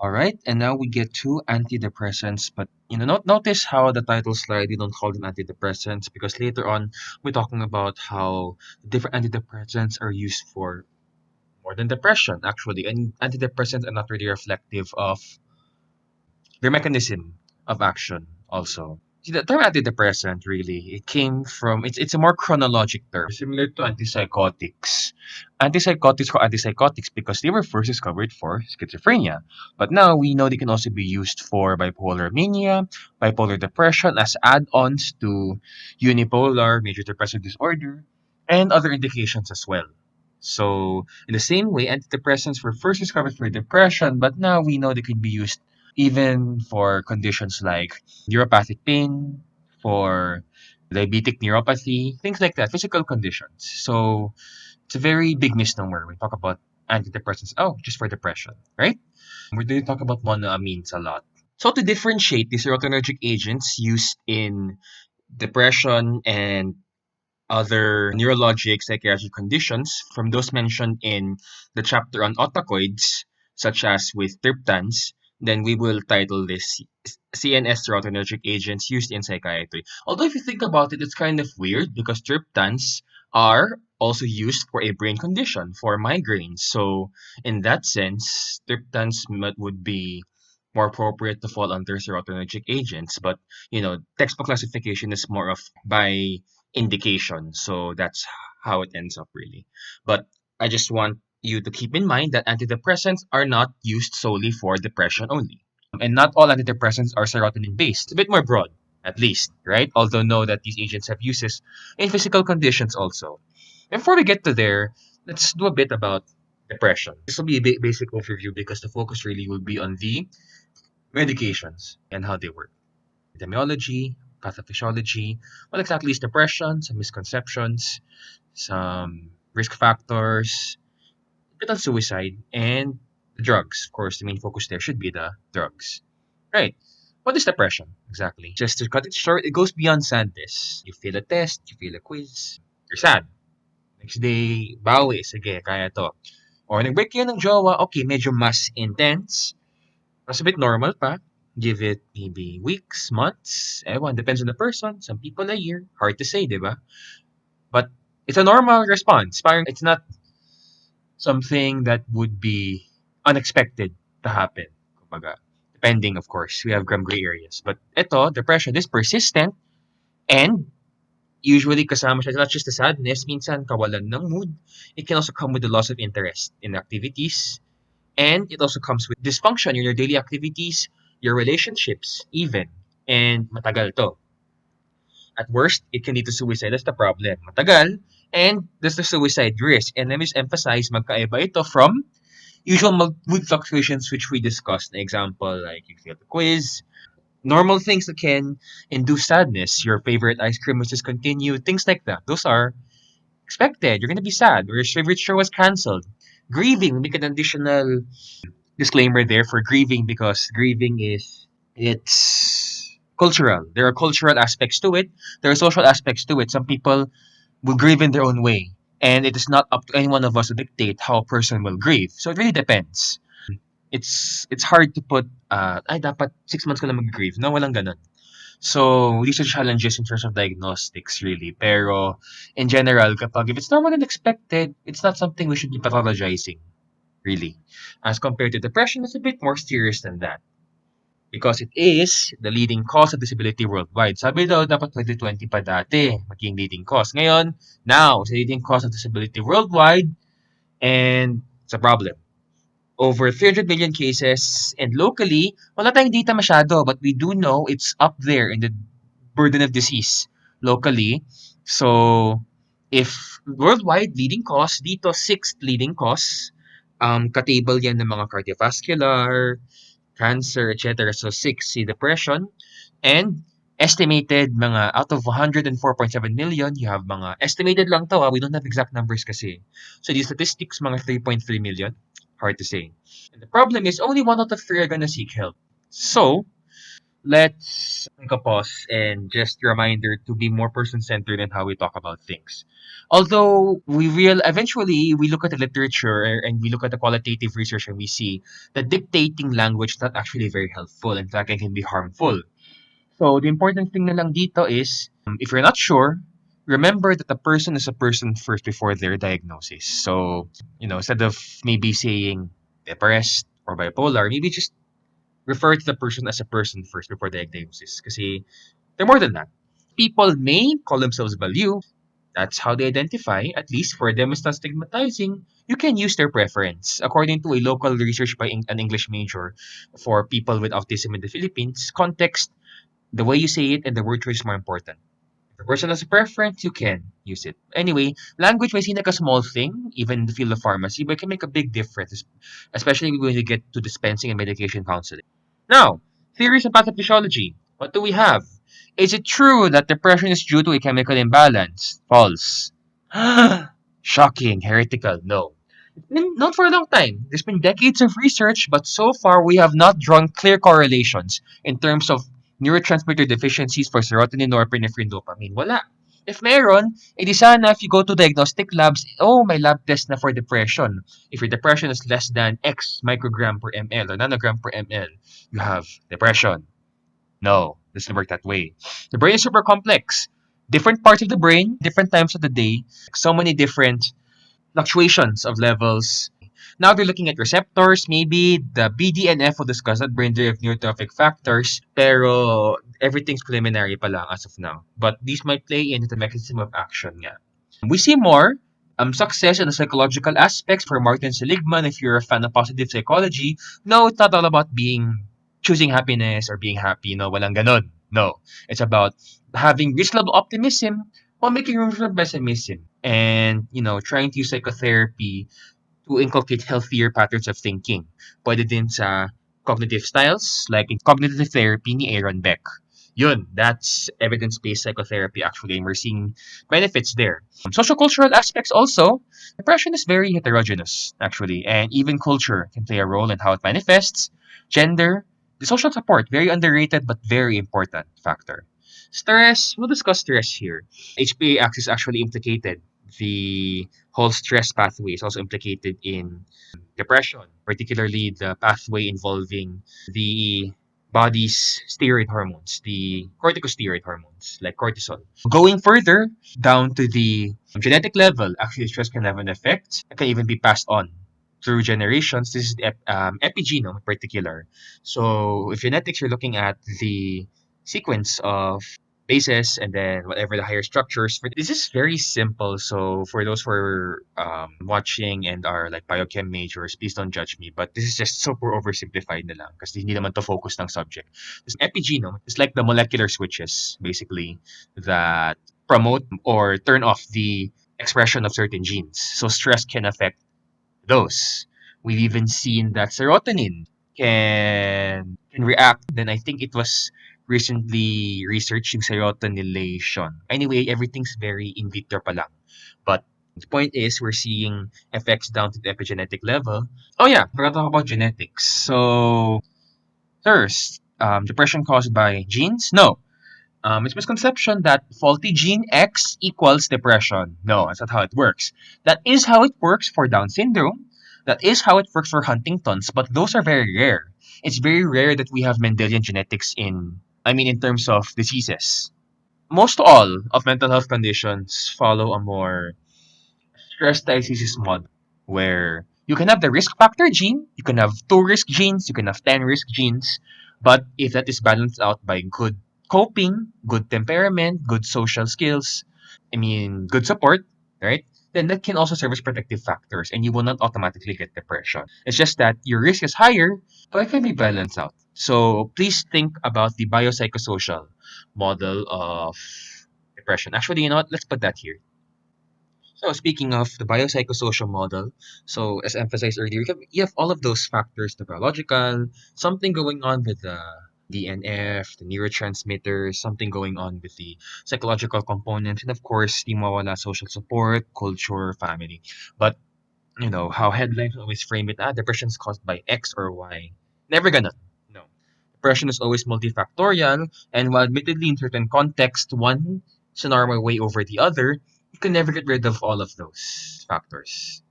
All right, and now we get to antidepressants. But notice how the title slide we don't call them antidepressants because later on we're talking about how different antidepressants are used for more than depression. Actually, and antidepressants are not really reflective of their mechanism of action. Also, see, the term antidepressant really it came from it's a more chronologic term similar to antipsychotics. Antipsychotics are antipsychotics because they were first discovered for schizophrenia, but now we know they can also be used for bipolar mania, bipolar depression as add-ons to unipolar major depressive disorder, and other indications as well. So, in the same way, antidepressants were first discovered for depression, but now we know they can be used even for conditions like neuropathic pain, for diabetic neuropathy, things like that, physical conditions. So it's a very big misnomer when we talk about antidepressants. Oh, just for depression, right? We do talk about monoamines a lot. So to differentiate these serotonergic agents used in depression and other neurologic psychiatric conditions from those mentioned in the chapter on otacoids, such as with triptans, then we will title this CNS serotonergic agents used in psychiatry. Although if you think about it, it's kind of weird because triptans are also used for a brain condition, for migraines. So in that sense, would be more appropriate to fall under serotonergic agents. But, textbook classification is more of by indication. So that's how it ends up really. But I just want you to keep in mind that antidepressants are not used solely for depression only. And not all antidepressants are serotonin based. It's a bit more broad, at least, right? Although know that these agents have uses in physical conditions also. Before we get to there, let's do a bit about depression. This will be a basic overview because the focus really will be on the medications and how they work. Epidemiology, pathophysiology, what exactly is depression, some misconceptions, some risk factors, a bit on suicide, and the drugs. Of course, the main focus there should be the drugs. Right. What is depression exactly? Just to cut it short, it goes beyond sadness. You fail a test, you fail a quiz, you're sad. Next day, bawi, sige, kaya to. Or nag-break kayo ng jowa, okay, medyo mas intense. Mas a bit normal pa. Give it maybe weeks, months, ewan, depends on the person. Some people a year. Hard to say, di ba? But it's a normal response. Parang it's not something that would be unexpected to happen. Kumbaga, depending, of course. We have gray areas. But ito, depression is persistent and usually kasama siya not just the sadness, minsan kawalan ng mood. It can also come with the loss of interest in activities. And it also comes with dysfunction in your daily activities, your relationships, even. And matagal to. At worst, it can lead to suicide. That's the problem. Matagal, and there's the suicide risk. And let me just emphasize, magkaiba ito from usual mood fluctuations which we discussed. An example, like you failed the quiz, normal things that can induce sadness. Your favorite ice cream was discontinued, things like that. Those are expected. You're going to be sad. Or your favorite show was cancelled. Grieving, make an additional disclaimer there for grieving because grieving is it's cultural. There are cultural aspects to it. There are social aspects to it. Some people will grieve in their own way, and it is not up to any one of us to dictate how a person will grieve. So it really depends. It's hard to put ay dapat 6 months ka lang mag-grieve. No, walang ganun. So these are challenges in terms of diagnostics really. Pero in general, kapag if it's normal and expected, it's not something we should be pathologizing. Really. As compared to depression, it's a bit more serious than that. Because it is the leading cause of disability worldwide. Sabi daw, dapat 2020 pa dati maging leading cause. Ngayon, now, it's the leading cause of disability worldwide and it's a problem. Over 300 million cases and locally, wala tayong data masyado but we do know it's up there in the burden of disease locally. So, if worldwide leading cause, dito sixth leading cause, ka-table yan ng mga cardiovascular, cancer, etc. So 6, si depression. And estimated mga out of 104.7 million, you have mga estimated lang to, we don't have exact numbers kasi. So the statistics, mga 3.3 million, hard to say. And the problem is only 1 out of 3 are gonna seek help. So, let's take a pause and just a reminder to be more person-centered in how we talk about things. Although eventually we look at the literature and we look at the qualitative research and we see that dictating language is not actually very helpful. In fact, it can be harmful. So the important thing na lang dito is, if you're not sure, remember that a person is a person first before their diagnosis. So, instead of maybe saying depressed or bipolar, maybe just refer to the person as a person first before diagnosis. Kasi they're more than that. People may call themselves value. That's how they identify. At least for them, it's not stigmatizing. You can use their preference. According to a local research by an English major for people with autism in the Philippines, context, the way you say it and the word choice is more important. If a person has a preference, you can use it. Anyway, language may seem like a small thing, even in the field of pharmacy, but it can make a big difference, especially when you get to dispensing and medication counseling. Now, theories of pathophysiology. What do we have? Is it true that depression is due to a chemical imbalance? False. Shocking, heretical, no. It's been known for a long time. There's been decades of research, but so far we have not drawn clear correlations in terms of neurotransmitter deficiencies for serotonin, norepinephrine, dopamine. Wala. If meron, edi sana if you go to diagnostic labs, oh, may lab test na for depression. If your depression is less than X microgram per ml or nanogram per ml, you have depression. No, it doesn't work that way. The brain is super complex. Different parts of the brain, different times of the day, so many different fluctuations of levels. Now they're looking at receptors, maybe the BDNF will discuss that brain-derived neurotrophic factors, pero everything's preliminary pa lang as of now. But these might play into the mechanism of action nga. We see more success in the psychological aspects for Martin Seligman if you're a fan of positive psychology. No, it's not all about choosing happiness or being happy. No, walang ganon. No, it's about having reasonable optimism while making room for pessimism and, trying to use psychotherapy to inculcate healthier patterns of thinking. Pwede din sa cognitive styles, like in cognitive therapy ni Aaron Beck. Yun, that's evidence-based psychotherapy actually, and we're seeing benefits there. Social-cultural aspects also, depression is very heterogeneous actually, and even culture can play a role in how it manifests. Gender, the social support, very underrated but very important factor. Stress, we'll discuss stress here. HPA axis actually implicated. The whole stress pathway is also implicated in depression, particularly the pathway involving the body's steroid hormones, the corticosteroid hormones like cortisol. Going further down to the genetic level, actually stress can have an effect. It can even be passed on through generations. This is the epigenome in particular. So if genetics, you're looking at the sequence of bases and then whatever the higher structures. But this is very simple. So for those who are watching and are like biochem majors, please don't judge me. But this is just super oversimplified na lang kasi hindi naman to focus ng subject. This epigenome is like the molecular switches basically that promote or turn off the expression of certain genes. So stress can affect those. We've even seen that serotonin can react. Then I think it was recently researching serotoninylation. Anyway, everything's very in vitro pa lang. But the point is, we're seeing effects down to the epigenetic level. Oh yeah, we're gonna talk about genetics. So first, depression caused by genes? No. It's misconception that faulty gene X equals depression. No, that's not how it works. That is how it works for Down syndrome. That is how it works for Huntington's, but those are very rare. It's very rare that we have Mendelian genetics in terms of diseases. Most all of mental health conditions follow a more stress diseases model where you can have the risk factor gene, you can have 2 risk genes, you can have 10 risk genes, but if that is balanced out by good coping, good temperament, good social skills, good support, right? Then that can also serve as protective factors and you will not automatically get depression. It's just that your risk is higher, but it can be balanced out. So please think about the biopsychosocial model of depression. Actually, you know what? Let's put that here. So speaking of the biopsychosocial model, so as emphasized earlier, you have all of those factors, the biological, something going on with the DNF, the neurotransmitters, something going on with the psychological components, and of course, di mawala social support, culture, family. But how headlines always frame it, depression is caused by X or Y. Never gonna. No. depression is always multifactorial, and while admittedly in certain contexts, one scenario may weigh over the other, you can never get rid of all of those factors.